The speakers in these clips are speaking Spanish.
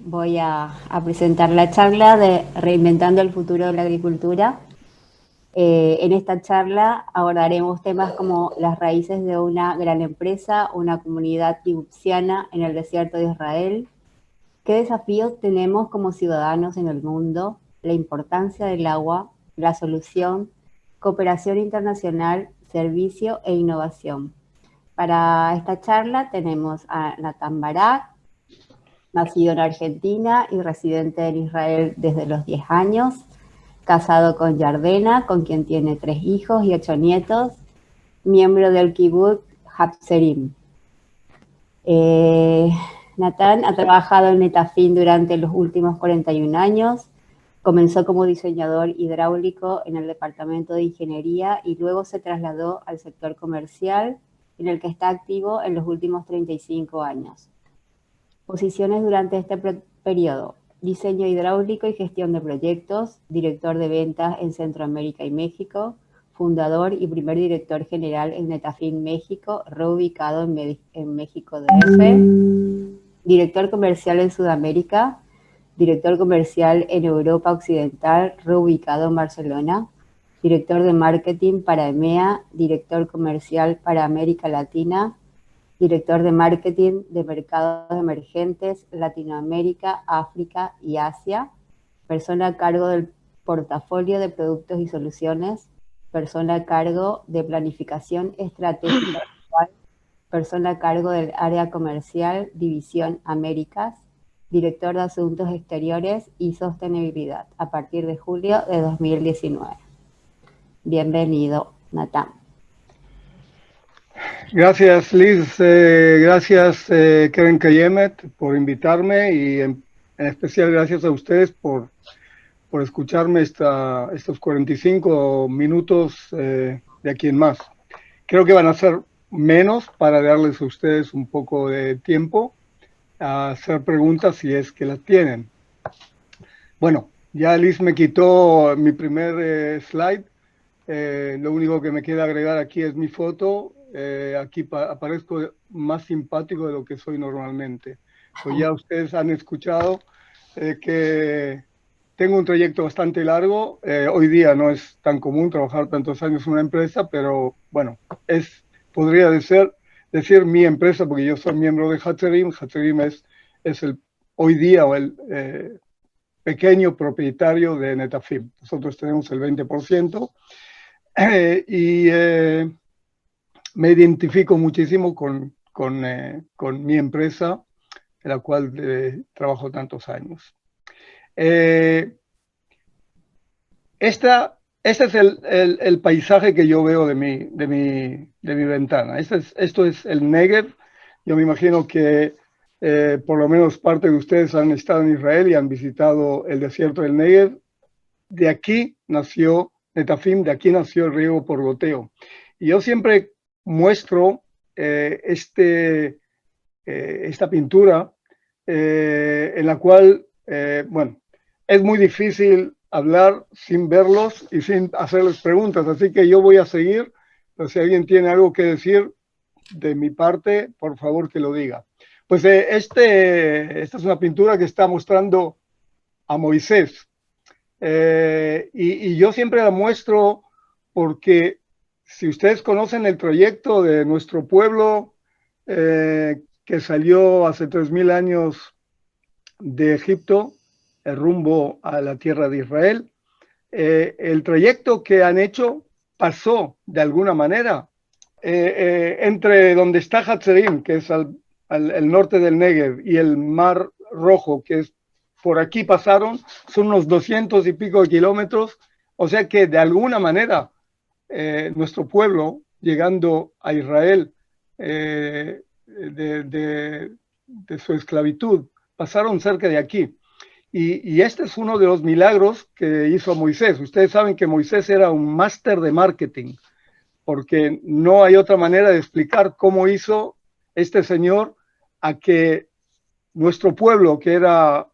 voy a presentar la charla de Reinventando el futuro de la agricultura. En esta charla abordaremos temas como las raíces de una gran empresa, una comunidad kibutziana en el desierto de Israel, qué desafíos tenemos como ciudadanos en el mundo, la importancia del agua, la solución, cooperación internacional, servicio e innovación. Para esta charla tenemos a Natan Barak, nacido en Argentina y residente en Israel desde los 10 años, casado con Yardena, con quien tiene 3 hijos y 8 nietos, miembro del kibbutz Hatzerim. Natán ha trabajado en Netafim durante los últimos 41 años. Comenzó como diseñador hidráulico en el departamento de ingeniería y luego se trasladó al sector comercial, en el que está activo en los últimos 35 años. Posiciones durante este periodo: diseño hidráulico y gestión de proyectos, director de ventas en Centroamérica y México, fundador y primer director general en Netafim México, reubicado en México DF, director comercial en Sudamérica, director comercial en Europa Occidental, reubicado en Barcelona, director de marketing para EMEA, director comercial para América Latina, director de marketing de mercados emergentes, Latinoamérica, África y Asia, persona a cargo del portafolio de productos y soluciones, persona a cargo de planificación estratégica, persona a cargo del área comercial, División Américas, director de Asuntos Exteriores y Sostenibilidad, a partir de julio de 2019. Bienvenido, Natán. Gracias, Liz. Gracias, Keren Kayemet, por invitarme y en especial gracias a ustedes por escucharme estos 45 minutos de aquí en más. Creo que van a ser menos para darles a ustedes un poco de tiempo a hacer preguntas si es que las tienen. Bueno, ya Liz me quitó mi primer slide. Lo único que me queda agregar aquí es mi foto. Aquí aparezco más simpático de lo que soy normalmente. Pues ya ustedes han escuchado que tengo un trayecto bastante largo. Hoy día no es tan común trabajar tantos años en una empresa, pero bueno, podría decir mi empresa, porque yo soy miembro de Hatzerim. Hatzerim es hoy día el pequeño propietario de Netafim. Nosotros tenemos el 20%. Y me identifico muchísimo con mi empresa, en la cual trabajo tantos años. Este es el paisaje que yo veo de mi ventana. Esto es el Negev. Yo me imagino que por lo menos parte de ustedes han estado en Israel y han visitado el desierto del Negev. De aquí nació Netafim, de aquí nació el riego por goteo. Y yo siempre muestro esta pintura en la cual, bueno, es muy difícil hablar sin verlos y sin hacerles preguntas, así que yo voy a seguir, pero si alguien tiene algo que decir de mi parte, por favor que lo diga. Pues esta es una pintura que está mostrando a Moisés. Y yo siempre la muestro porque si ustedes conocen el trayecto de nuestro pueblo que salió hace 3000 años de Egipto, el rumbo a la tierra de Israel, el trayecto que han hecho pasó de alguna manera entre donde está Hatzerim, que es al norte del Negev, y el Mar Rojo, que es por aquí pasaron, son unos 200 y pico de kilómetros, o sea que de alguna manera nuestro pueblo, llegando a Israel de su esclavitud, pasaron cerca de aquí. Y este es uno de los milagros que hizo Moisés. Ustedes saben que Moisés era un máster de marketing, porque no hay otra manera de explicar cómo hizo este señor a que nuestro pueblo, que era,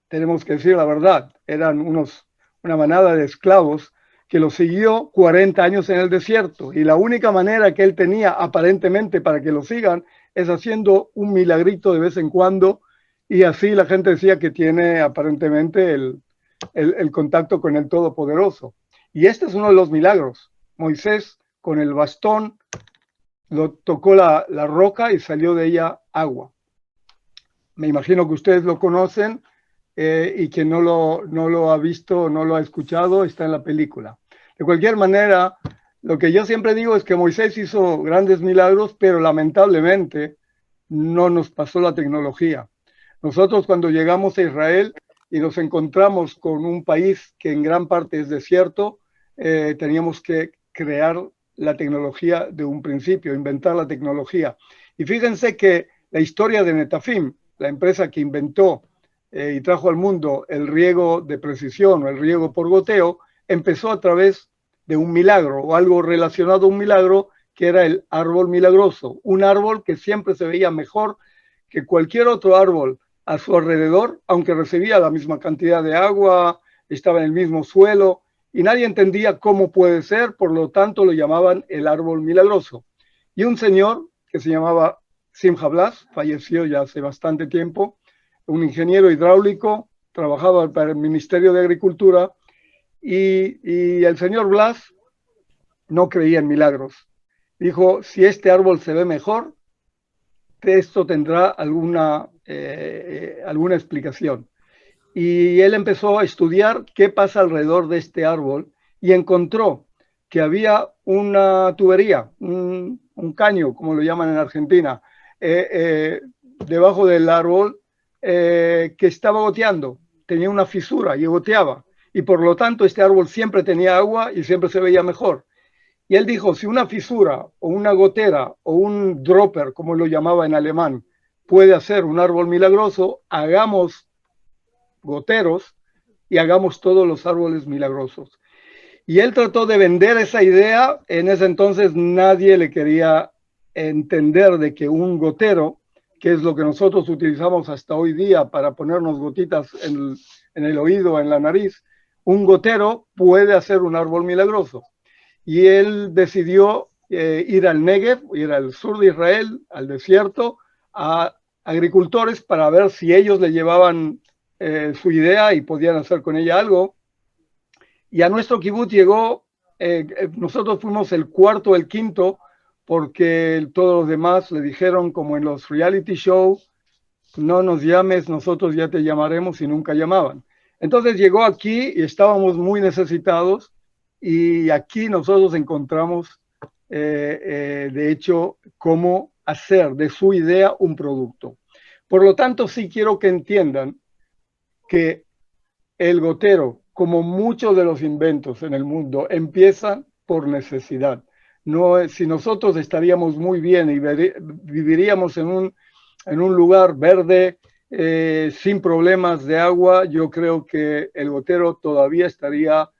tenemos que decir la verdad, eran una manada de esclavos que lo siguió 40 años en el desierto. Y la única manera que él tenía aparentemente para que lo sigan es haciendo un milagrito de vez en cuando y así la gente decía que tiene aparentemente el contacto con el Todopoderoso. Y este es uno de los milagros. Moisés con el bastón lo tocó la roca y salió de ella agua. Me imagino que ustedes lo conocen y quien no lo ha visto, no lo ha escuchado, está en la película. De cualquier manera, lo que yo siempre digo es que Moisés hizo grandes milagros, pero lamentablemente no nos pasó la tecnología. Nosotros cuando llegamos a Israel y nos encontramos con un país que en gran parte es desierto, teníamos que crear la tecnología de un principio, inventar la tecnología. Y fíjense que la historia de Netafim, la empresa que inventó y trajo al mundo el riego de precisión o el riego por goteo, empezó a través de un milagro o algo relacionado a un milagro que era el árbol milagroso, un árbol que siempre se veía mejor que cualquier otro árbol a su alrededor, aunque recibía la misma cantidad de agua, estaba en el mismo suelo, y nadie entendía cómo puede ser, por lo tanto lo llamaban el árbol milagroso. Y un señor que se llamaba Simcha Blas, falleció ya hace bastante tiempo, un ingeniero hidráulico, trabajaba para el Ministerio de Agricultura, y el señor Blas no creía en milagros. Dijo, si este árbol se ve mejor, esto tendrá alguna explicación. Y él empezó a estudiar qué pasa alrededor de este árbol y encontró que había una tubería, un caño, como lo llaman en Argentina, debajo del árbol que estaba goteando, tenía una fisura y goteaba. Y por lo tanto este árbol siempre tenía agua y siempre se veía mejor. Y él dijo, si una fisura o una gotera o un dropper, como lo llamaba en alemán, puede hacer un árbol milagroso, hagamos goteros y hagamos todos los árboles milagrosos. Y él trató de vender esa idea. En ese entonces nadie le quería entender de que un gotero, que es lo que nosotros utilizamos hasta hoy día para ponernos gotitas en el oído, en la nariz, un gotero puede hacer un árbol milagroso. Y él decidió ir al Negev, ir al sur de Israel, al desierto, a agricultores para ver si ellos le llevaban su idea y podían hacer con ella algo. Y a nuestro kibutz llegó, nosotros fuimos el cuarto, el quinto, porque todos los demás le dijeron, como en los reality shows, no nos llames, nosotros ya te llamaremos, y nunca llamaban. Entonces llegó aquí y estábamos muy necesitados, y aquí nosotros encontramos, de hecho, cómo hacer de su idea un producto. Por lo tanto, sí quiero que entiendan que el gotero, como muchos de los inventos en el mundo, empiezan por necesidad. No, si nosotros estaríamos muy bien y viviríamos en un lugar verde, sin problemas de agua, yo creo que el gotero todavía estaría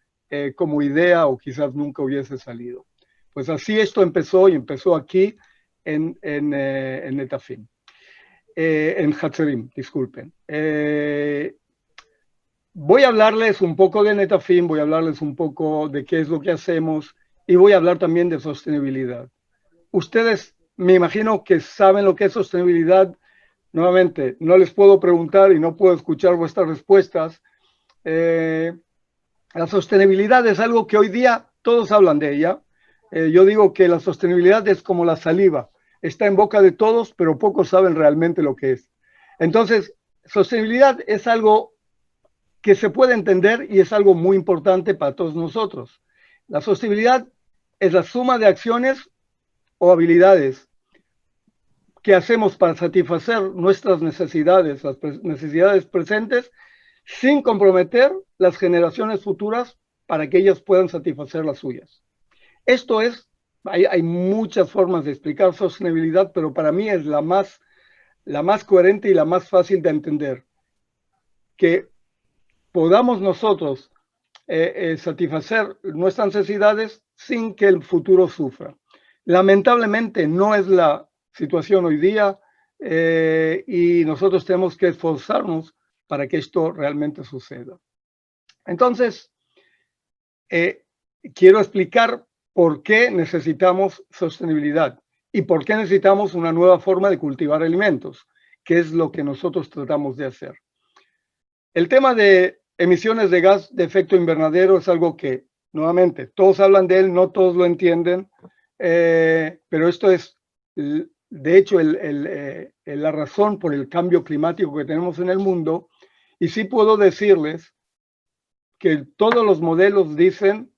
como idea o quizás nunca hubiese salido. Pues así esto empezó, y empezó aquí en Netafim, en Hatzerim, disculpen. Voy a hablarles un poco de Netafim, voy a hablarles un poco de qué es lo que hacemos y voy a hablar también de sostenibilidad. Ustedes me imagino que saben lo que es sostenibilidad. Nuevamente, no les puedo preguntar y no puedo escuchar vuestras respuestas. La sostenibilidad es algo que hoy día todos hablan de ella. Yo digo que la sostenibilidad es como la saliva. Está en boca de todos, pero pocos saben realmente lo que es. Entonces, sostenibilidad es algo que se puede entender y es algo muy importante para todos nosotros. La sostenibilidad es la suma de acciones o habilidades que hacemos para satisfacer nuestras necesidades, las necesidades presentes, sin comprometer las generaciones futuras para que ellas puedan satisfacer las suyas. Esto es, hay muchas formas de explicar sostenibilidad, pero para mí es la más coherente y la más fácil de entender. Que podamos nosotros satisfacer nuestras necesidades sin que el futuro sufra. Lamentablemente no es la situación hoy día, y nosotros tenemos que esforzarnos para que esto realmente suceda. Entonces, quiero explicar por qué necesitamos sostenibilidad y por qué necesitamos una nueva forma de cultivar alimentos. que es lo que nosotros tratamos de hacer. El tema de emisiones de gas de efecto invernadero es algo que, nuevamente, todos hablan de él, no todos lo entienden, pero esto es, de hecho, la razón por el cambio climático que tenemos en el mundo. Y sí puedo decirles que todos los modelos dicen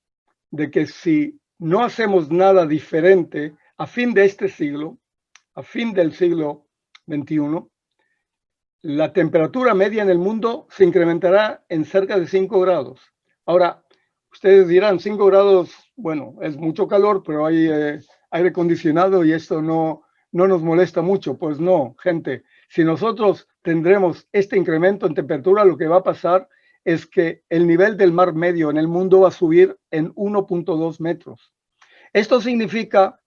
de que si no hacemos nada diferente a fin de este siglo, a fin del siglo XXI, la temperatura media en el mundo se incrementará en cerca de 5 grados. Ahora, ustedes dirán, 5 grados, bueno, es mucho calor, pero hay aire acondicionado y esto no nos molesta mucho. Pues no, gente, si nosotros tendremos este incremento en temperatura, lo que va a pasar es que el nivel del mar medio en el mundo va a subir en 1.2 metros. Esto significa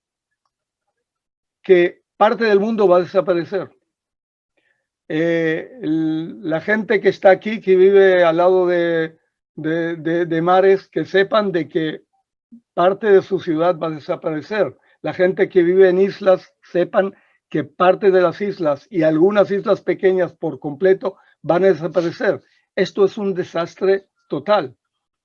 que parte del mundo va a desaparecer. La gente que está aquí, que vive al lado de mares, que sepan de que parte de su ciudad va a desaparecer. La gente que vive en islas, sepan que parte de las islas y algunas islas pequeñas por completo van a desaparecer. Esto es un desastre total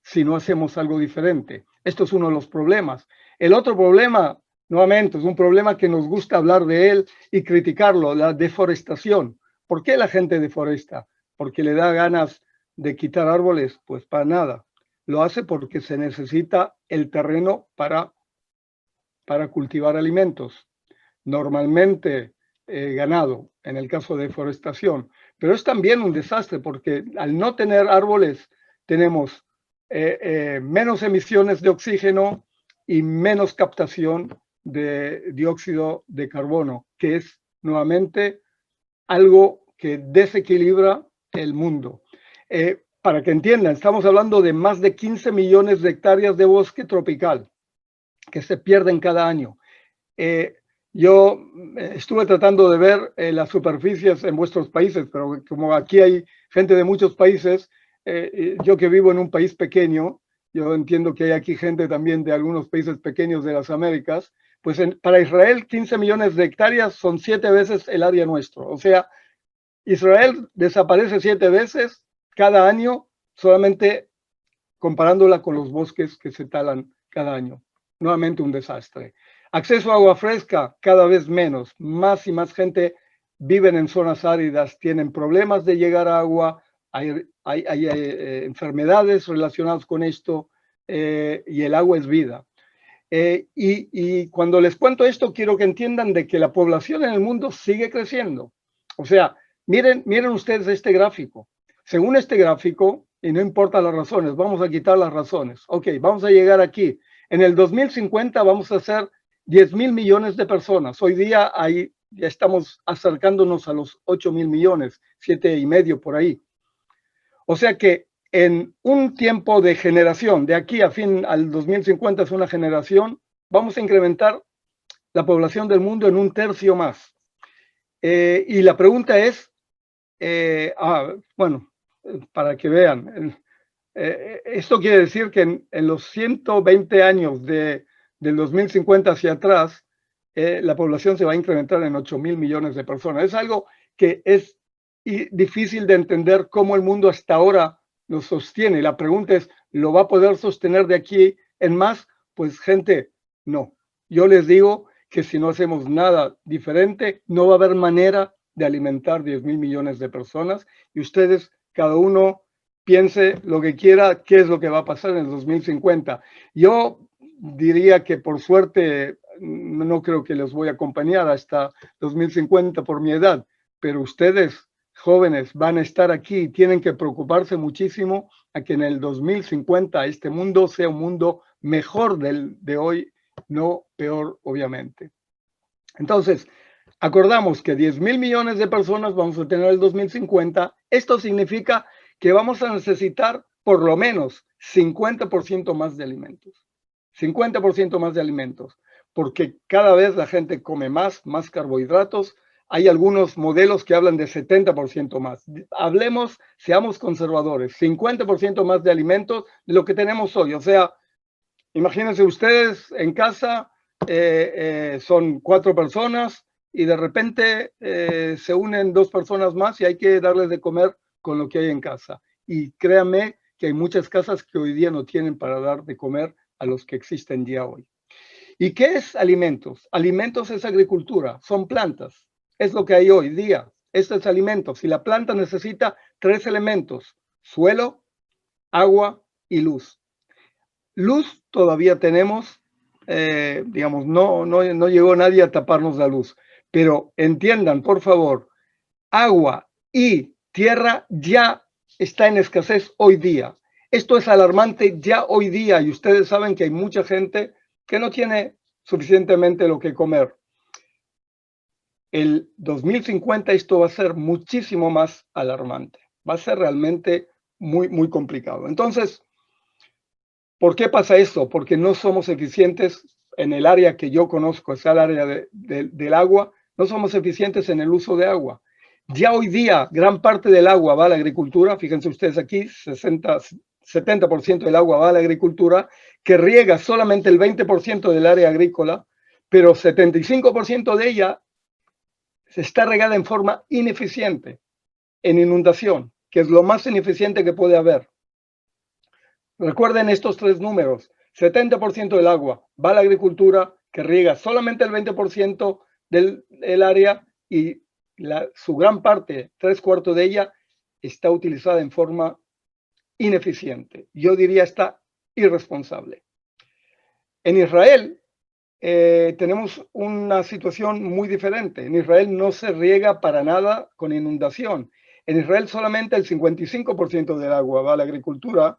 si no hacemos algo diferente. Esto es uno de los problemas. El otro problema, nuevamente, es un problema que nos gusta hablar de él y criticarlo, la deforestación. ¿Por qué la gente deforesta? ¿Porque le da ganas de quitar árboles? Pues para nada. Lo hace porque se necesita el terreno para cultivar alimentos. Normalmente ganado, en el caso de deforestación. Pero es también un desastre porque al no tener árboles tenemos menos emisiones de oxígeno y menos captación de dióxido de carbono, que es nuevamente algo que desequilibra el mundo. Para que entiendan, estamos hablando de más de 15 millones de hectáreas de bosque tropical que se pierden cada año. Yo estuve tratando de ver las superficies en vuestros países, pero como aquí hay gente de muchos países, yo que vivo en un país pequeño, yo entiendo que hay aquí gente también de algunos países pequeños de las Américas, pues para Israel 15 millones de hectáreas son 7 veces el área nuestro. O sea, Israel desaparece 7 veces cada año, solamente comparándola con los bosques que se talan cada año. Nuevamente un desastre. Acceso a agua fresca, cada vez menos. Más y más gente viven en zonas áridas, tienen problemas de llegar a agua, hay enfermedades relacionadas con esto y el agua es vida. Y cuando les cuento esto, quiero que entiendan de que la población en el mundo sigue creciendo. O sea, miren ustedes este gráfico. Según este gráfico, y no importa las razones, vamos a quitar las razones. Ok, vamos a llegar aquí. En el 2050 vamos a ser 10.000 millones de personas. Hoy día ya estamos acercándonos a los 8.000 millones, 7,5 por ahí. O sea que en un tiempo de generación, de aquí al 2050 es una generación, vamos a incrementar la población del mundo en 1/3 más. Y la pregunta es, bueno, para que vean, esto quiere decir que en los 120 años del 2050 hacia atrás, la población se va a incrementar en 8.000 millones de personas. Es algo que es difícil de entender cómo el mundo hasta ahora lo sostiene. La pregunta es, ¿lo va a poder sostener de aquí en más? Pues gente, no. Yo les digo que si no hacemos nada diferente, no va a haber manera de alimentar 10.000 millones de personas y ustedes, cada uno, piense lo que quiera, qué es lo que va a pasar en el 2050. Yo diría que por suerte no creo que les voy a acompañar hasta 2050 por mi edad, pero ustedes, jóvenes, van a estar aquí y tienen que preocuparse muchísimo a que en el 2050 este mundo sea un mundo mejor del de hoy, no peor, obviamente. Entonces, acordamos que 10.000 millones de personas vamos a tener en el 2050. Esto significa que vamos a necesitar por lo menos 50% más de alimentos. 50% más de alimentos, porque cada vez la gente come más carbohidratos. Hay algunos modelos que hablan de 70% más. Hablemos, seamos conservadores, 50% más de alimentos de lo que tenemos hoy. O sea, imagínense ustedes en casa, son 4 personas, y de repente se unen dos personas más y hay que darles de comer con lo que hay en casa. Y créanme que hay muchas casas que hoy día no tienen para dar de comer a los que existen ya hoy. ¿Y qué es alimentos? Alimentos es agricultura, son plantas. Es lo que hay hoy día. Esto es alimentos. Y la planta necesita tres elementos: suelo, agua y luz. Luz todavía tenemos, digamos, no llegó nadie a taparnos la luz. Pero entiendan, por favor, agua y tierra ya está en escasez hoy día. Esto es alarmante ya hoy día y ustedes saben que hay mucha gente que no tiene suficientemente lo que comer. El 2050 esto va a ser muchísimo más alarmante. Va a ser realmente muy, muy complicado. Entonces, ¿por qué pasa esto? Porque no somos eficientes en el área que yo conozco, es el área del agua, no somos eficientes en el uso de agua. Ya hoy día, gran parte del agua va a la agricultura, fíjense ustedes aquí, 70% del agua va a la agricultura, que riega solamente el 20% del área agrícola, pero 75% de ella se está regada en forma ineficiente, en inundación, que es lo más ineficiente que puede haber. Recuerden estos tres números: 70% del agua va a la agricultura, que riega solamente el 20% del área, y su gran parte, 3/4 de ella, está utilizada en forma ineficiente. Yo diría está irresponsable. En Israel tenemos una situación muy diferente. En Israel no se riega para nada con inundación. En Israel solamente el 55% del agua va a la agricultura.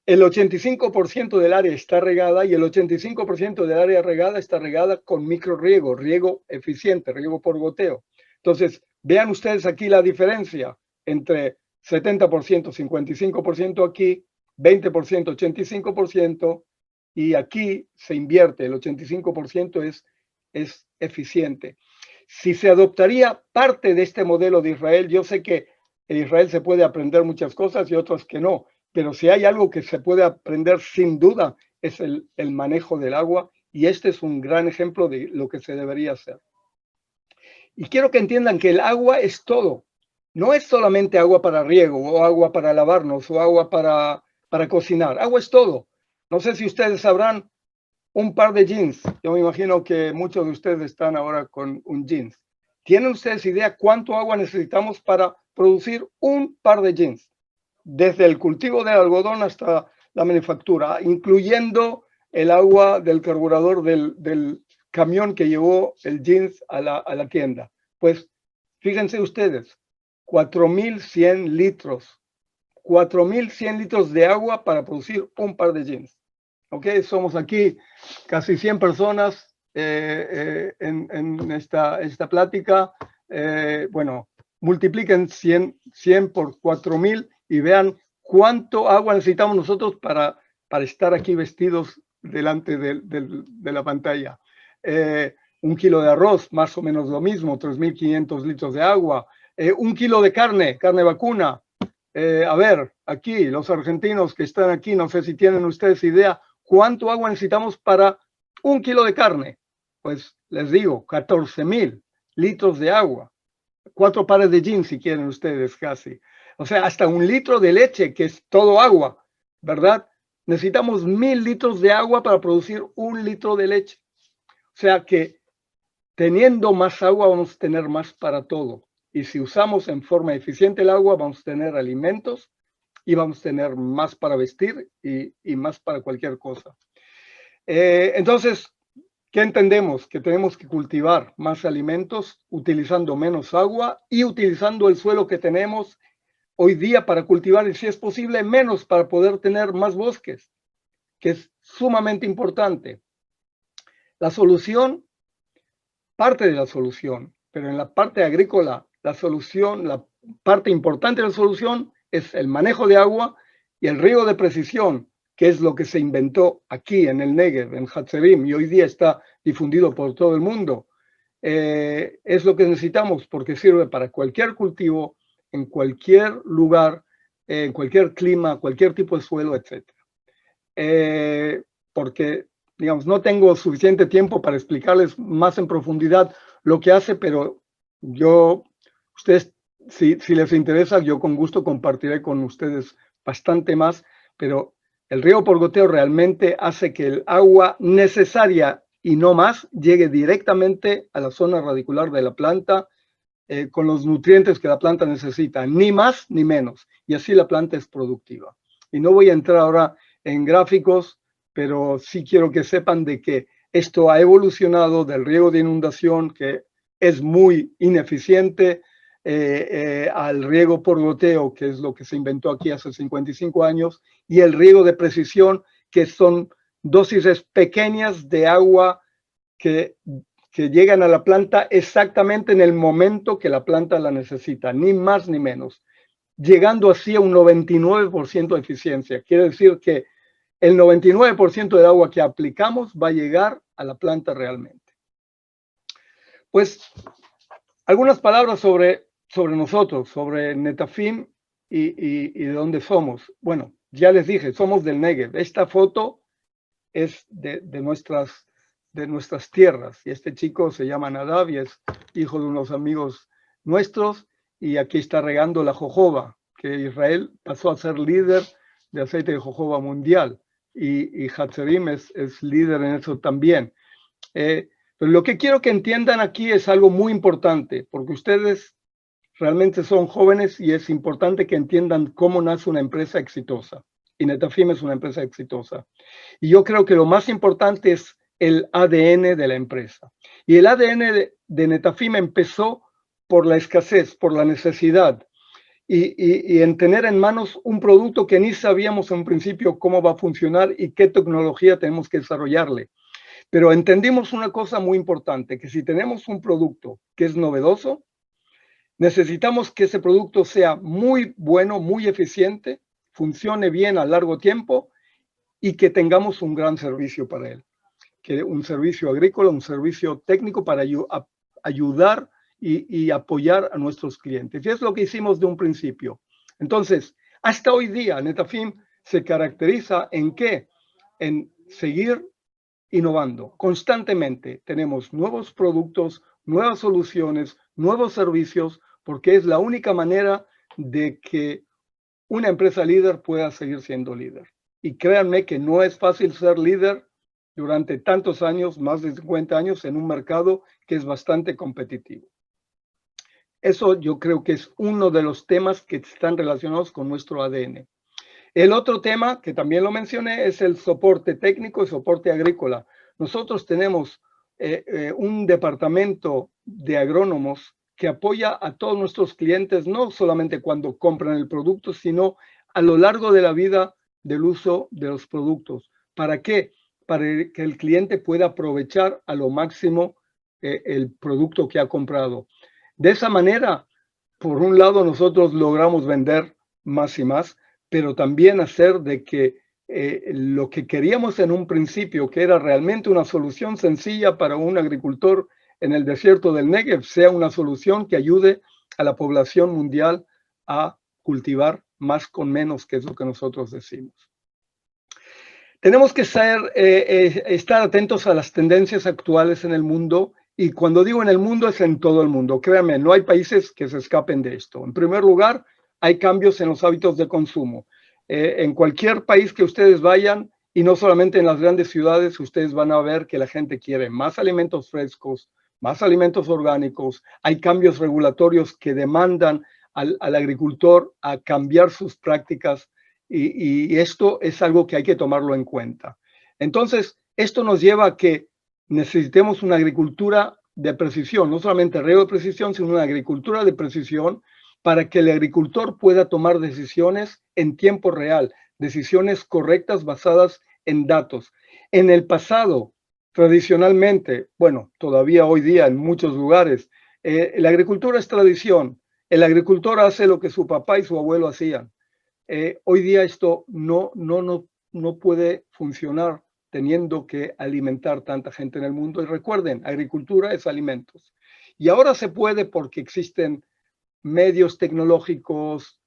El 85% del área está regada y el 85% del área regada está regada con microriego, riego eficiente, riego por goteo. Entonces, vean ustedes aquí la diferencia entre 70%, 55% aquí, 20%, 85%, y aquí se invierte, el 85% es eficiente. Si se adoptaría parte de este modelo de Israel, yo sé que en Israel se puede aprender muchas cosas y otras que no, pero si hay algo que se puede aprender sin duda es el manejo del agua, y este es un gran ejemplo de lo que se debería hacer. Y quiero que entiendan que el agua es todo. No es solamente agua para riego o agua para lavarnos o agua para cocinar. Agua es todo. No sé si ustedes sabrán, un par de jeans. Yo me imagino que muchos de ustedes están ahora con un jeans. ¿Tienen ustedes idea cuánto agua necesitamos para producir un par de jeans? Desde el cultivo del algodón hasta la manufactura, incluyendo el agua del carburador del camión que llevó el jeans a la tienda. Pues fíjense ustedes, 4.100 litros. 4.100 litros de agua para producir un par de jeans. ¿Ok? Somos aquí casi 100 personas en esta plática. Bueno, multipliquen 100 por 4.000 y vean cuánto agua necesitamos nosotros para estar aquí vestidos delante de la pantalla. 1 kilo de arroz, más o menos lo mismo, 3.500 litros de agua. 1 kilo de carne vacuna. A ver, aquí, los argentinos que están aquí, no sé si tienen ustedes idea cuánto agua necesitamos para 1 kilo de carne. Pues les digo, 14.000 litros de agua. 4 pares de jeans, si quieren ustedes, casi. O sea, hasta 1 litro de leche, que es todo agua, ¿verdad? Necesitamos 1.000 litros de agua para producir 1 litro de leche. O sea que teniendo más agua vamos a tener más para todo. Y si usamos en forma eficiente el agua, vamos a tener alimentos y vamos a tener más para vestir y más para cualquier cosa. Entonces, ¿qué entendemos? Que tenemos que cultivar más alimentos utilizando menos agua y utilizando el suelo que tenemos hoy día para cultivar, y si es posible, menos para poder tener más bosques, que es sumamente importante. La solución, parte de la solución, pero en la parte agrícola, la solución, la parte importante de la solución es el manejo de agua y el riego de precisión, que es lo que se inventó aquí en el Negev, en Hatzerim, y hoy día está difundido por todo el mundo. Es lo que necesitamos porque sirve para cualquier cultivo, en cualquier lugar, en cualquier clima, cualquier tipo de suelo, etc. Porque, digamos, no tengo suficiente tiempo para explicarles más en profundidad lo que hace, pero yo, ustedes, si les interesa, yo con gusto compartiré con ustedes bastante más, pero el riego por goteo realmente hace que el agua necesaria y no más llegue directamente a la zona radicular de la planta con los nutrientes que la planta necesita, ni más ni menos, y así la planta es productiva. Y no voy a entrar ahora en gráficos, pero sí quiero que sepan de que esto ha evolucionado del riego de inundación, que es muy ineficiente, al riego por goteo, que es lo que se inventó aquí hace 55 años, y el riego de precisión, que son dosis pequeñas de agua que llegan a la planta exactamente en el momento que la planta la necesita, ni más ni menos, llegando así a un 99% de eficiencia. Quiere decir que el 99% del agua que aplicamos va a llegar a la planta realmente. Pues algunas palabras sobre nosotros, sobre Netafim y de dónde somos. Bueno, ya les dije, somos del Negev. Esta foto es de nuestras tierras. Y este chico se llama Nadav y es hijo de unos amigos nuestros. Y aquí está regando la jojoba, que Israel pasó a ser líder de aceite de jojoba mundial. Y Hatzerim es líder en eso también. Pero lo que quiero que entiendan aquí es algo muy importante, porque ustedes realmente son jóvenes y es importante que entiendan cómo nace una empresa exitosa. Y Netafim es una empresa exitosa. Y yo creo que lo más importante es el ADN de la empresa. Y el ADN de Netafim empezó por la escasez, por la necesidad, y en tener en manos un producto que ni sabíamos en principio cómo va a funcionar y qué tecnología tenemos que desarrollarle. Pero entendimos una cosa muy importante, que si tenemos un producto que es novedoso, necesitamos que ese producto sea muy bueno, muy eficiente, funcione bien a largo tiempo y que tengamos un gran servicio para él, que un servicio agrícola, un servicio técnico para ayudar y apoyar a nuestros clientes. Y es lo que hicimos de un principio. Entonces, hasta hoy día, Netafim se caracteriza en qué? En seguir innovando constantemente. Tenemos nuevos productos, nuevas soluciones, nuevos servicios, porque es la única manera de que una empresa líder pueda seguir siendo líder. Y créanme que no es fácil ser líder durante tantos años, más de 50 años, en un mercado que es bastante competitivo. Eso yo creo que es uno de los temas que están relacionados con nuestro ADN. El otro tema, que también lo mencioné, es el soporte técnico y soporte agrícola. Nosotros tenemos un departamento de agrónomos que apoya a todos nuestros clientes, no solamente cuando compran el producto, sino a lo largo de la vida del uso de los productos. ¿Para qué? Para que el cliente pueda aprovechar a lo máximo el producto que ha comprado. De esa manera, por un lado, nosotros logramos vender más y más, pero también hacer de que lo que queríamos en un principio, que era realmente una solución sencilla para un agricultor en el desierto del Negev, sea una solución que ayude a la población mundial a cultivar más con menos, que es lo que nosotros decimos. Tenemos que estar atentos a las tendencias actuales en el mundo, y cuando digo en el mundo es en todo el mundo. Créanme, no hay países que se escapen de esto. En primer lugar, hay cambios en los hábitos de consumo. En cualquier país que ustedes vayan, y no solamente en las grandes ciudades, ustedes van a ver que la gente quiere más alimentos frescos, más alimentos orgánicos. Hay cambios regulatorios que demandan al agricultor a cambiar sus prácticas, y esto es algo que hay que tomarlo en cuenta. Entonces, esto nos lleva a que necesitemos una agricultura de precisión, no solamente riego de precisión, sino una agricultura de precisión para que el agricultor pueda tomar decisiones en tiempo real, decisiones correctas basadas en datos. En el pasado, tradicionalmente, bueno, todavía hoy día en muchos lugares, la agricultura es tradición. El agricultor hace lo que su papá y su abuelo hacían. Hoy día esto no puede funcionar teniendo que alimentar tanta gente en el mundo. Y recuerden, agricultura es alimentos. Y ahora se puede porque existen medios tecnológicos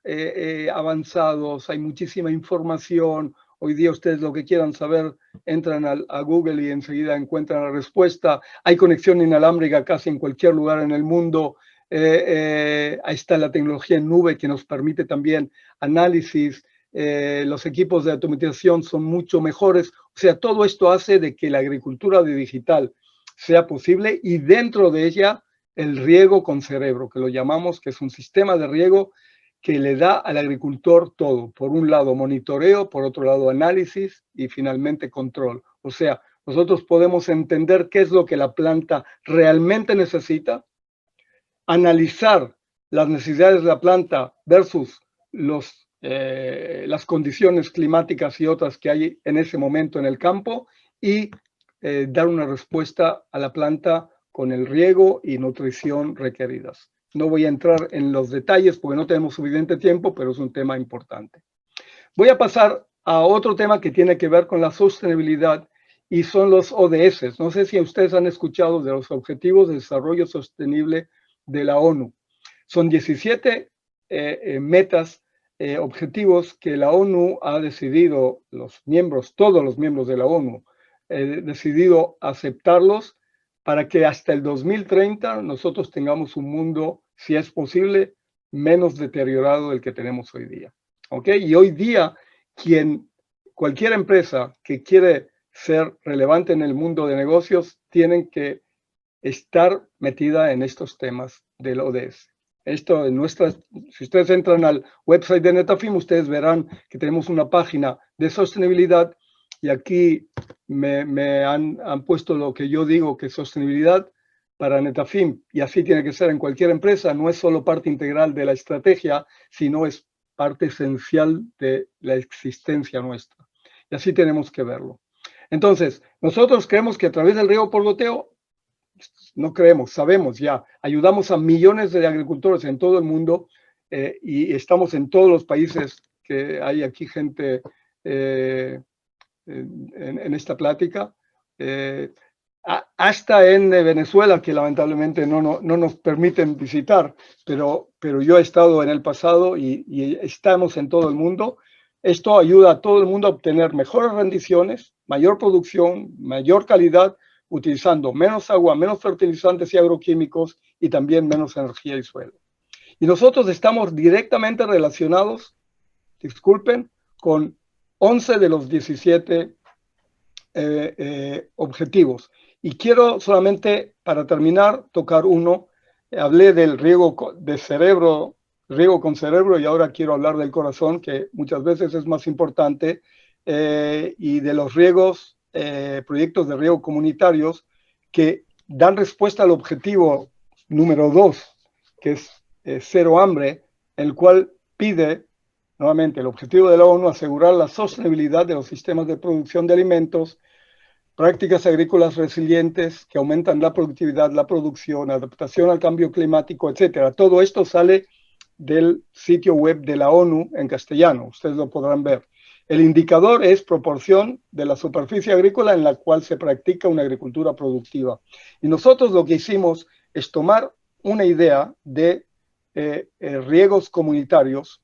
avanzados, hay muchísima información. Hoy día ustedes lo que quieran saber, entran a Google y enseguida encuentran la respuesta. Hay conexión inalámbrica casi en cualquier lugar en el mundo. Ahí está la tecnología en nube que nos permite también análisis. Los equipos de automatización son mucho mejores. O sea, todo esto hace de que la agricultura digital sea posible y dentro de ella el riego con cerebro, que lo llamamos, que es un sistema de riego que le da al agricultor todo. Por un lado monitoreo, por otro lado análisis y finalmente control. O sea, nosotros podemos entender qué es lo que la planta realmente necesita, analizar las necesidades de la planta versus las condiciones climáticas y otras que hay en ese momento en el campo y dar una respuesta a la planta con el riego y nutrición requeridas. No voy a entrar en los detalles porque no tenemos suficiente tiempo, pero es un tema importante. Voy a pasar a otro tema que tiene que ver con la sostenibilidad y son los ODS. No sé si ustedes han escuchado de los Objetivos de Desarrollo Sostenible de la ONU. Son 17 metas, objetivos que la ONU ha decidido, todos los miembros de la ONU, decidido aceptarlos para que hasta el 2030 nosotros tengamos un mundo, si es posible, menos deteriorado del que tenemos hoy día. ¿Ok? Y hoy día, cualquier empresa que quiere ser relevante en el mundo de negocios, tienen que estar metida en estos temas del ODS. Esto en si ustedes entran al website de Netafim, ustedes verán que tenemos una página de sostenibilidad y aquí me han puesto lo que yo digo que es sostenibilidad para Netafim, y así tiene que ser en cualquier empresa. No es solo parte integral de la estrategia, sino es parte esencial de la existencia nuestra. Y así tenemos que verlo. Entonces, nosotros creemos que a través del riego por goteo, no creemos, sabemos ya, ayudamos a millones de agricultores en todo el mundo y estamos en todos los países que hay aquí gente en esta plática, hasta en Venezuela, que lamentablemente no nos permiten visitar, pero yo he estado en el pasado y estamos en todo el mundo. Esto ayuda a todo el mundo a obtener mejores rendiciones, mayor producción, mayor calidad, utilizando menos agua, menos fertilizantes y agroquímicos y también menos energía y suelo. Y nosotros estamos directamente relacionados, disculpen, con 11 de los 17 objetivos. Y quiero solamente, para terminar, tocar uno. Hablé del riego de cerebro, riego con cerebro, y ahora quiero hablar del corazón, que muchas veces es más importante, y de los riegos, proyectos de riego comunitarios que dan respuesta al objetivo número 2, que es cero hambre, el cual pide, nuevamente, el objetivo de la ONU, asegurar la sostenibilidad de los sistemas de producción de alimentos, prácticas agrícolas resilientes que aumentan la productividad, la producción, adaptación al cambio climático, etcétera. Todo esto sale del sitio web de la ONU en castellano, ustedes lo podrán ver. El indicador es proporción de la superficie agrícola en la cual se practica una agricultura productiva. Y nosotros lo que hicimos es tomar una idea de riegos comunitarios,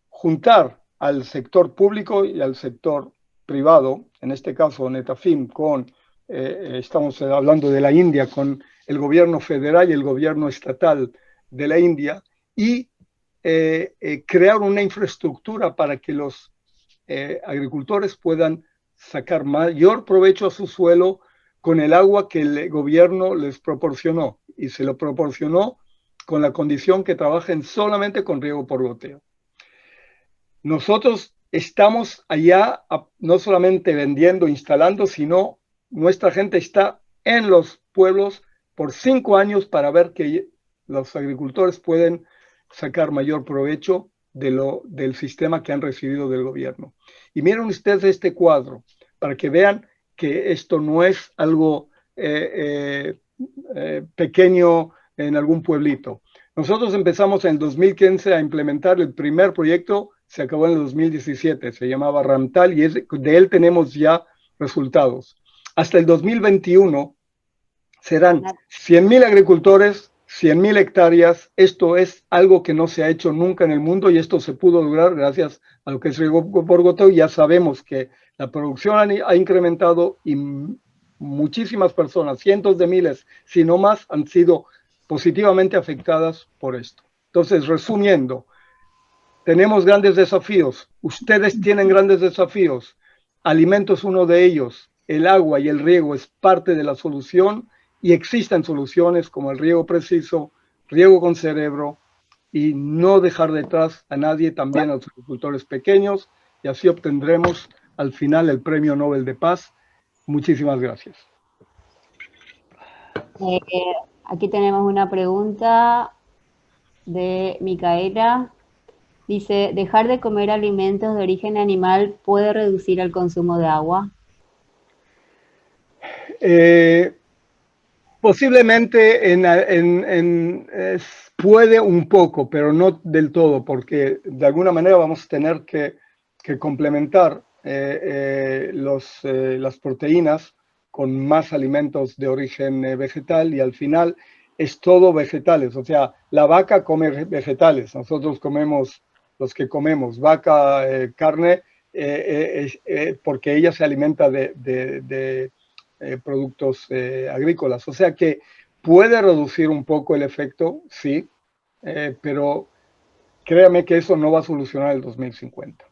juntar al sector público y al sector privado, en este caso Netafim, estamos hablando de la India, con el gobierno federal y el gobierno estatal de la India, y crear una infraestructura para que los agricultores puedan sacar mayor provecho a su suelo con el agua que el gobierno les proporcionó, y se lo proporcionó con la condición que trabajen solamente con riego por goteo. Nosotros estamos allá no solamente vendiendo, instalando, sino nuestra gente está en los pueblos por 5 años para ver que los agricultores pueden sacar mayor provecho del sistema que han recibido del gobierno. Y miren ustedes este cuadro para que vean que esto no es algo pequeño en algún pueblito. Nosotros empezamos en el 2015 a implementar el primer proyecto, se acabó en el 2017, se llamaba Ramtal, y de él tenemos ya resultados. Hasta el 2021 serán 100,000 agricultores, 100.000 hectáreas. Esto es algo que no se ha hecho nunca en el mundo y esto se pudo lograr gracias a lo que es riego por goteo. Ya sabemos que la producción ha incrementado y muchísimas personas, cientos de miles, si no más, han sido positivamente afectadas por esto. Entonces, resumiendo, tenemos grandes desafíos, ustedes tienen grandes desafíos, alimento es uno de ellos, el agua y el riego es parte de la solución y existen soluciones como el riego preciso, riego con cerebro y no dejar detrás a nadie, también a los agricultores pequeños, y así obtendremos al final el Premio Nobel de Paz. Muchísimas gracias. Aquí tenemos una pregunta de Micaela. Dice, ¿dejar de comer alimentos de origen animal puede reducir el consumo de agua? Posiblemente puede un poco, pero no del todo, porque de alguna manera vamos a tener que complementar las proteínas con más alimentos de origen vegetal y al final es todo vegetales. O sea, la vaca come vegetales, nosotros comemos los que comemos, vaca, carne, porque ella se alimenta de productos agrícolas. O sea que puede reducir un poco el efecto, sí, pero créame que eso no va a solucionar el 2050.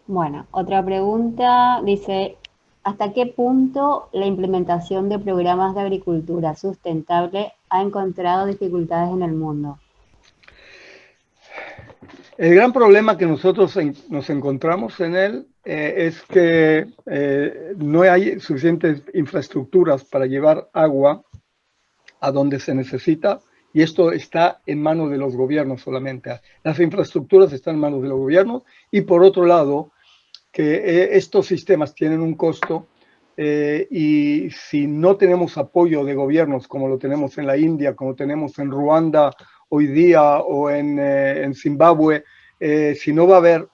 Bueno, otra pregunta dice, ¿hasta qué punto la implementación de programas de agricultura sustentable ha encontrado dificultades en el mundo? El gran problema que nosotros nos encontramos en él es que no hay suficientes infraestructuras para llevar agua a donde se necesita y esto está en manos de los gobiernos solamente. Las infraestructuras están en manos de los gobiernos y por otro lado, que estos sistemas tienen un costo y si no tenemos apoyo de gobiernos como lo tenemos en la India, como tenemos en Ruanda hoy día o en Zimbabue, si no va a haber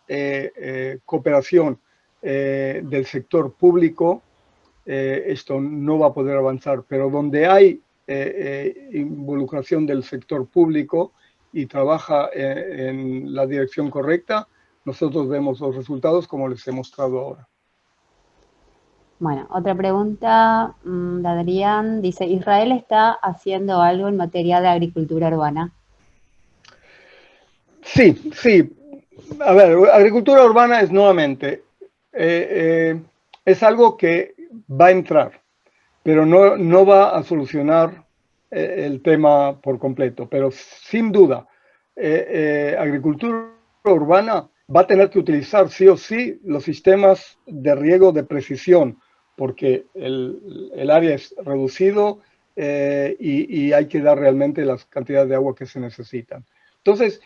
cooperación del sector público, esto no va a poder avanzar. Pero donde hay involucración del sector público y trabaja en la dirección correcta, nosotros vemos los resultados como les he mostrado ahora. Bueno, otra pregunta de Adrián dice, ¿Israel está haciendo algo en materia de agricultura urbana? Sí, sí. A ver, agricultura urbana es nuevamente, es algo que va a entrar, pero no va a solucionar el tema por completo. Pero sin duda, agricultura urbana va a tener que utilizar sí o sí los sistemas de riego de precisión, porque el área es reducido y hay que dar realmente las cantidades de agua que se necesitan. Entonces,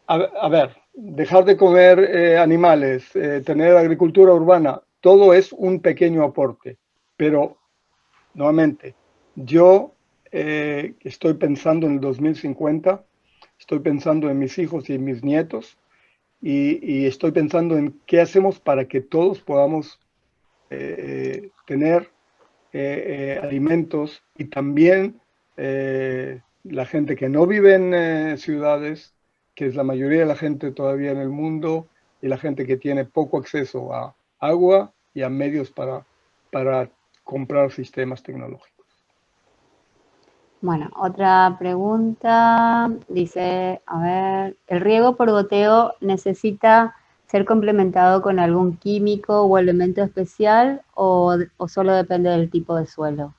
a ver, dejar de comer animales, tener agricultura urbana, todo es un pequeño aporte, pero nuevamente, yo estoy pensando en el 2050, estoy pensando en mis hijos y en mis nietos y estoy pensando en qué hacemos para que todos podamos tener alimentos y también la gente que no vive en ciudades, que es la mayoría de la gente todavía en el mundo, y la gente que tiene poco acceso a agua y a medios para comprar sistemas tecnológicos. Bueno, otra pregunta dice, a ver, ¿el riego por goteo necesita ser complementado con algún químico o elemento especial o solo depende del tipo de suelo?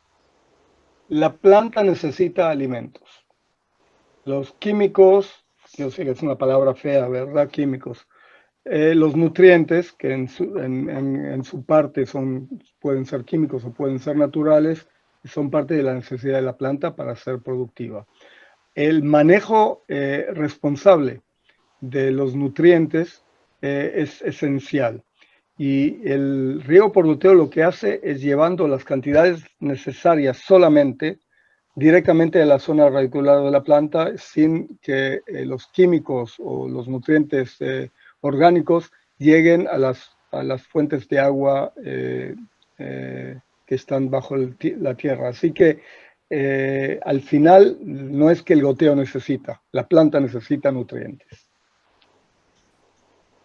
La planta necesita alimentos. Los químicos, yo sé que es una palabra fea, ¿verdad? Químicos. Los nutrientes, que en su parte pueden ser químicos o pueden ser naturales, son parte de la necesidad de la planta para ser productiva. El manejo responsable de los nutrientes es esencial. Y el riego por goteo lo que hace es llevando las cantidades necesarias solamente directamente de la zona radicular de la planta sin que los químicos o los nutrientes orgánicos lleguen a las fuentes de agua que están bajo la tierra. Así que al final no es que el goteo necesita, la planta necesita nutrientes.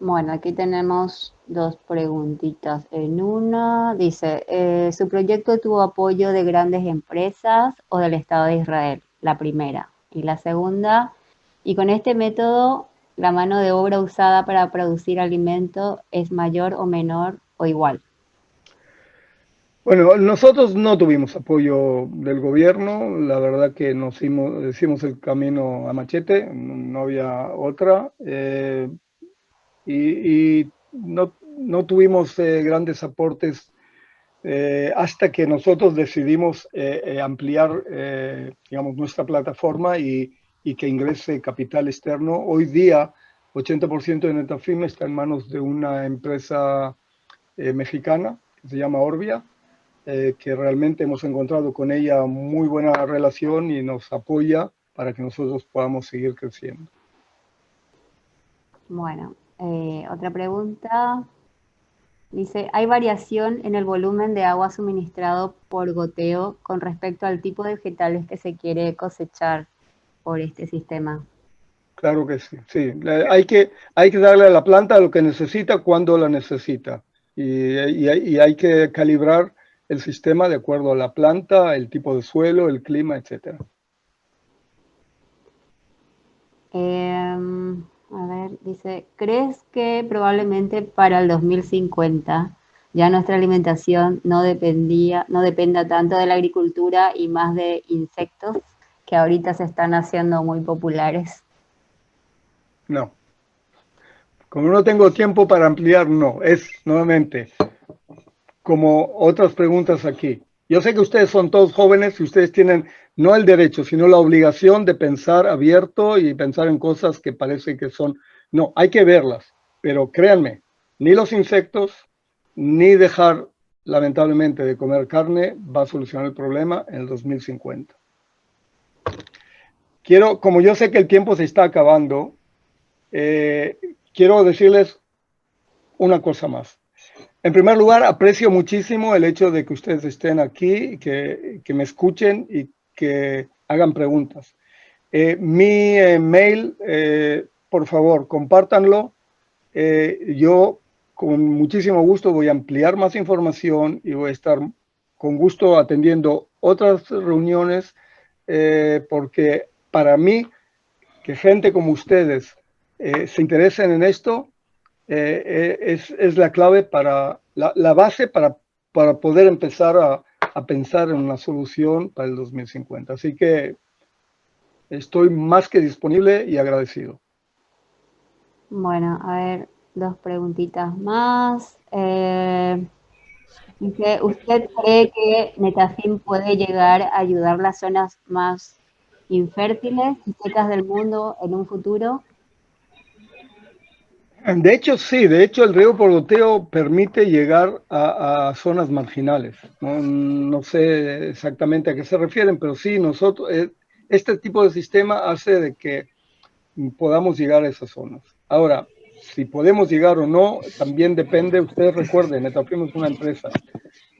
Bueno, aquí tenemos dos preguntitas en una. Dice, ¿su proyecto tuvo apoyo de grandes empresas o del Estado de Israel? La primera. Y la segunda, ¿y con este método la mano de obra usada para producir alimento es mayor o menor o igual? Bueno, nosotros no tuvimos apoyo del gobierno, la verdad que hicimos el camino a machete, no había otra, y no tuvimos grandes aportes hasta que nosotros decidimos ampliar, digamos, nuestra plataforma y que ingrese capital externo. Hoy día, 80% de Netafim está en manos de una empresa mexicana que se llama Orbia, que realmente hemos encontrado con ella muy buena relación y nos apoya para que nosotros podamos seguir creciendo. Bueno, otra pregunta. Dice, ¿hay variación en el volumen de agua suministrado por goteo con respecto al tipo de vegetales que se quiere cosechar por este sistema? Claro que sí, sí. Hay que darle a la planta lo que necesita cuando la necesita. Y hay que calibrar el sistema de acuerdo a la planta, el tipo de suelo, el clima, etcétera. A ver, dice, ¿crees que probablemente para el 2050 ya nuestra alimentación no dependa tanto de la agricultura y más de insectos que ahorita se están haciendo muy populares? No. Como no tengo tiempo para ampliar, no. Es nuevamente como otras preguntas aquí. Yo sé que ustedes son todos jóvenes y ustedes tienen no el derecho, sino la obligación de pensar abierto y pensar en cosas que parece que son... No, hay que verlas, pero créanme, ni los insectos, ni dejar lamentablemente de comer carne va a solucionar el problema en el 2050. Como yo sé que el tiempo se está acabando, quiero decirles una cosa más. En primer lugar, aprecio muchísimo el hecho de que ustedes estén aquí, que me escuchen y que hagan preguntas. Mi mail, por favor, compártanlo. Yo con muchísimo gusto voy a ampliar más información y voy a estar con gusto atendiendo otras reuniones, porque para mí, que gente como ustedes se interesen en esto, es la clave para la base para poder empezar a pensar en una solución para el 2050. Así que estoy más que disponible y agradecido. Bueno, a ver, dos preguntitas más. Dice, ¿usted cree que Netafim puede llegar a ayudar las zonas más infértiles y secas del mundo en un futuro? De hecho, sí, de hecho el riego por goteo permite llegar a zonas marginales. No sé exactamente a qué se refieren, pero sí, este tipo de sistema hace de que podamos llegar a esas zonas. Ahora, si podemos llegar o no, también depende, ustedes recuerden, Netafim es una empresa.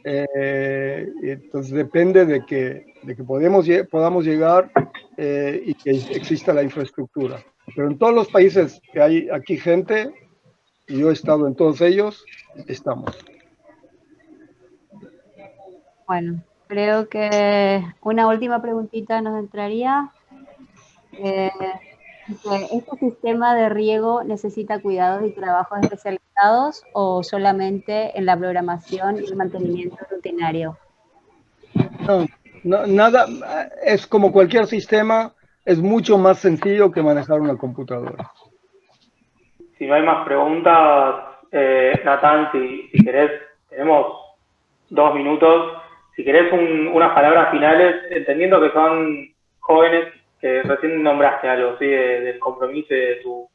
Entonces depende de que podamos llegar y que exista la infraestructura. Pero en todos los países que hay aquí gente, y yo he estado en todos ellos, estamos. Bueno, creo que una última preguntita nos entraría. Eh, ¿Este sistema de riego necesita cuidados y trabajos especializados o solamente en la programación y el mantenimiento rutinario? No, nada, es como cualquier sistema, es mucho más sencillo que manejar una computadora. Si no hay más preguntas, Natán, si querés, tenemos 2 minutos. Si querés unas palabras finales, entendiendo que son jóvenes, que recién nombraste algo, ¿sí? Del compromiso y de tu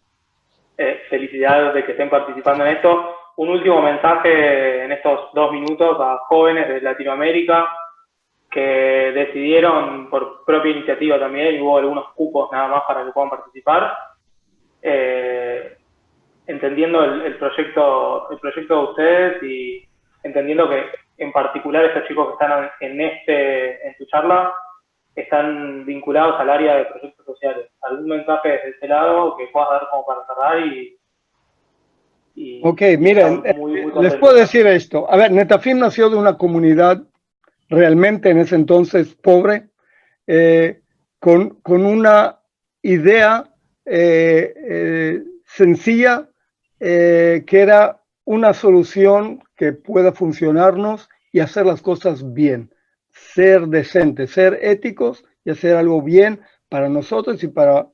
felicidad de que estén participando en esto. Un último mensaje en estos 2 minutos a jóvenes de Latinoamérica que decidieron por propia iniciativa también, y hubo algunos cupos nada más para que puedan participar, entendiendo el proyecto de ustedes y entendiendo que en particular estos chicos que están en tu charla están vinculados al área de proyectos sociales. ¿Algún mensaje desde ese lado que puedas dar como para cerrar? Ok, miren, les puedo decir esto. A ver, Netafim nació de una comunidad realmente en ese entonces pobre, con una idea sencilla, que era una solución que pueda funcionarnos y hacer las cosas bien, ser decentes, ser éticos y hacer algo bien para nosotros y para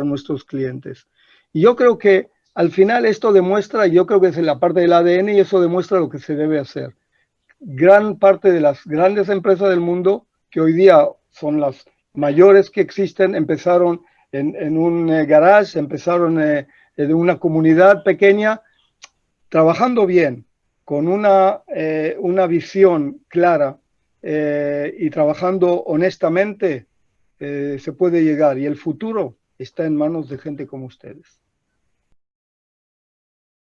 nuestros clientes. Y yo creo que al final esto demuestra, yo creo que es la parte del ADN y eso demuestra lo que se debe hacer. Gran parte de las grandes empresas del mundo, que hoy día son las mayores que existen, empezaron en un garage, empezaron en una comunidad pequeña, trabajando bien, con una visión clara y trabajando honestamente, se puede llegar y el futuro está en manos de gente como ustedes.